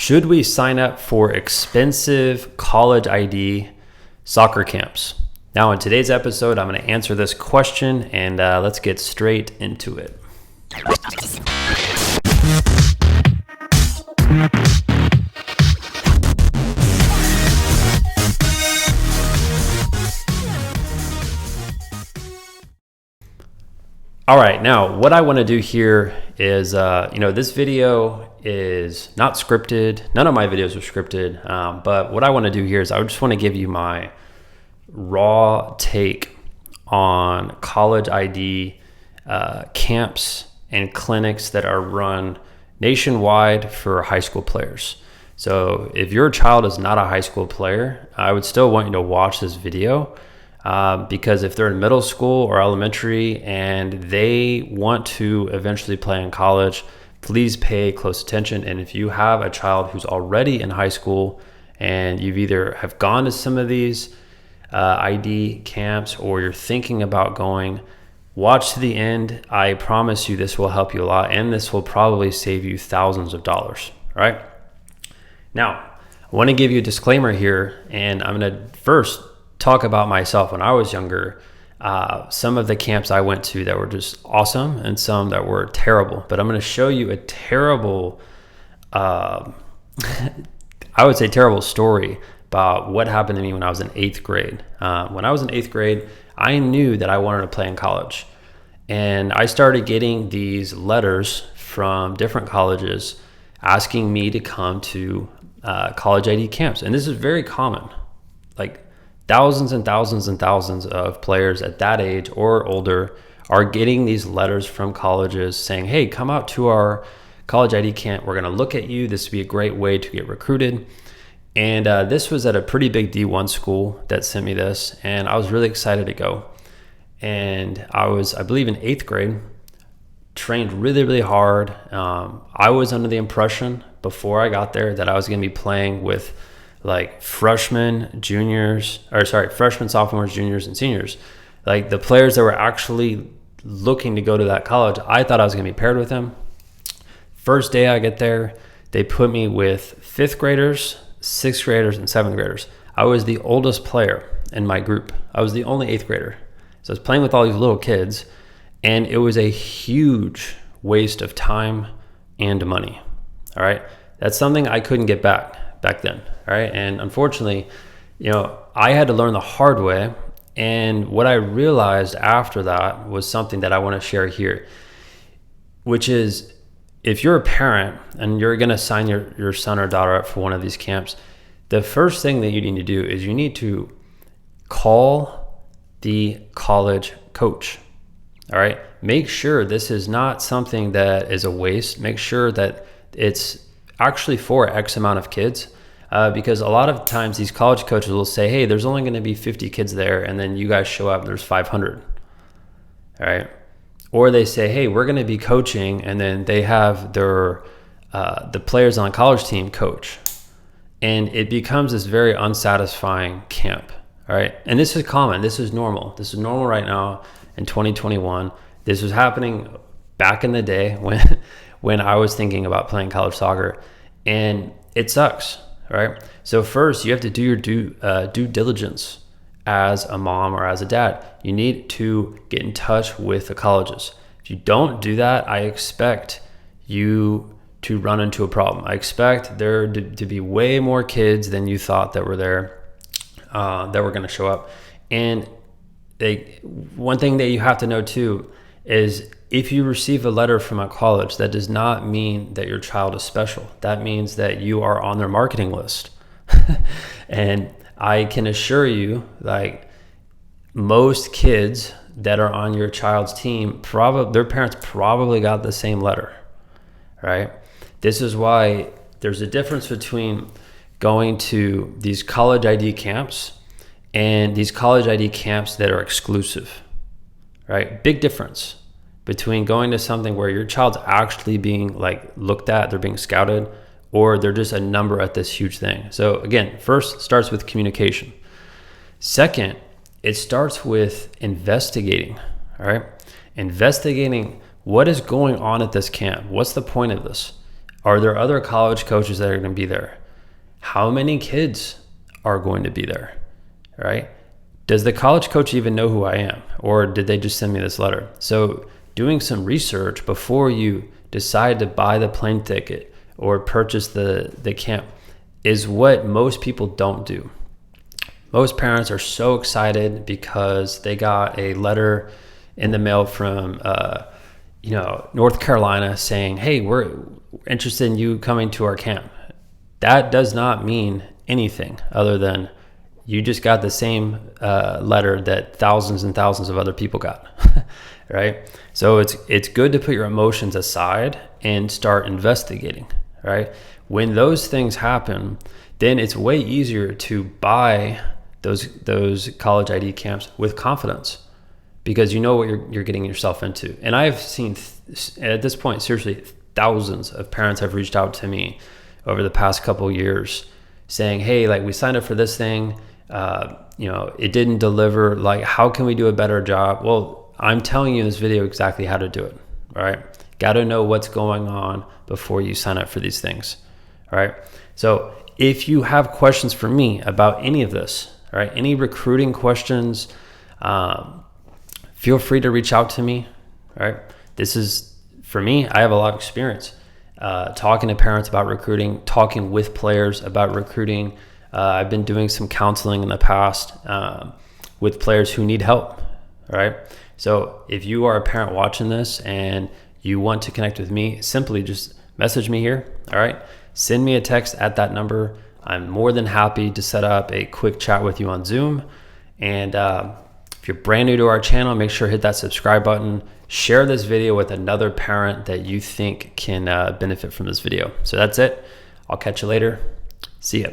Should we sign up for expensive college ID soccer camps? Now, in today's episode, I'm going to answer this question, and let's get straight into it. All right, now what I want to do here is, this video is not scripted. None of my videos are scripted, but what I want to do here is I just want to give you my raw take on college ID camps and clinics that are run nationwide for high school players. So if your child is not a high school player, I would still want you to watch this video. Because if they're in middle school or elementary and they want to eventually play in college, please pay close attention. And if you have a child who's already in high school and you've either have gone to some of these ID camps or you're thinking about going, watch to the end. I promise you this will help you a lot, and this will probably save you thousands of dollars. All right. Now, I want to give you a disclaimer here, and I'm going to first talk about myself when I was younger. Some of the camps I went to that were just awesome and some that were terrible, but I'm going to show you a terrible, I would say terrible story about what happened to me when I was in 8th grade. When I was in 8th grade, I knew that I wanted to play in college, and I started getting these letters from different colleges asking me to come to college ID camps. And this is very common. Like, thousands and thousands and thousands of players at that age or older are getting these letters from colleges saying, hey, come out to our college ID camp. We're going to look at you. This would be a great way to get recruited. And this was at a pretty big D1 school that sent me this. And I was really excited to go. And I was, I believe, in 8th grade, trained really, really hard. I was under the impression before I got there that I was going to be playing with like freshmen, sophomores, juniors, and seniors. Like the players that were actually looking to go to that college, I thought I was going to be paired with them. First day I get there, they put me with 5th graders, 6th graders, and 7th graders. I was the oldest player in my group. I was the only 8th grader. So I was playing with all these little kids, and it was a huge waste of time and money. All right. That's something I couldn't get back then. All right. And unfortunately, I had to learn the hard way. And what I realized after that was something that I want to share here, which is if you're a parent and you're going to sign your son or daughter up for one of these camps, the first thing that you need to do is you need to call the college coach. All right. Make sure this is not something that is a waste. Make sure that it's actually for X amount of kids, because a lot of times these college coaches will say, hey, there's only going to be 50 kids there, and then you guys show up and there's 500. All right. Or they say, hey, we're going to be coaching, and then they have their the players on the college team coach, and it becomes this very unsatisfying camp. All right. And this is common. This is normal. This is normal right now in 2021. This was happening back in the day when I was thinking about playing college soccer, and it sucks, right? So first you have to do your due diligence as a mom or as a dad. You need to get in touch with the colleges. If you don't do that, I expect you to run into a problem. I expect there to be way more kids than you thought that were there, that were going to show up. And one thing that you have to know too is if you receive a letter from a college, that does not mean that your child is special. That means that you are on their marketing list. And I can assure you, like most kids that are on your child's team, their parents probably got the same letter, right? This is why there's a difference between going to these college ID camps and these college ID camps that are exclusive, right? Big difference between going to something where your child's actually being like looked at, they're being scouted, or they're just a number at this huge thing. So again, first starts with communication. Second, it starts with investigating, all right? Investigating what is going on at this camp. What's the point of this? Are there other college coaches that are going to be there? How many kids are going to be there, right? Does the college coach even know who I am, or did they just send me this letter? So doing some research before you decide to buy the plane ticket or purchase the camp is what most people don't do. Most parents are so excited because they got a letter in the mail from North Carolina saying, hey, we're interested in you coming to our camp. That does not mean anything other than you just got the same letter that thousands and thousands of other people got, right? So it's good to put your emotions aside and start investigating, right? When those things happen, then it's way easier to buy those college ID camps with confidence because you know what you're getting yourself into. And I've seen at this point, seriously, thousands of parents have reached out to me over the past couple of years saying, hey, like we signed up for this thing, it didn't deliver, like how can we do a better job? Well, I'm telling you in this video exactly how to do it, all right? Got to know what's going on before you sign up for these things, all right? So if you have questions for me about any of this, all right, any recruiting questions, feel free to reach out to me, all right? This is, for me, I have a lot of experience talking to parents about recruiting, talking with players about recruiting. I've been doing some counseling in the past with players who need help, all right? So if you are a parent watching this and you want to connect with me, simply just message me here, all right? Send me a text at that number. I'm more than happy to set up a quick chat with you on Zoom. And if you're brand new to our channel, make sure to hit that subscribe button. Share this video with another parent that you think can benefit from this video. So that's it. I'll catch you later. See ya.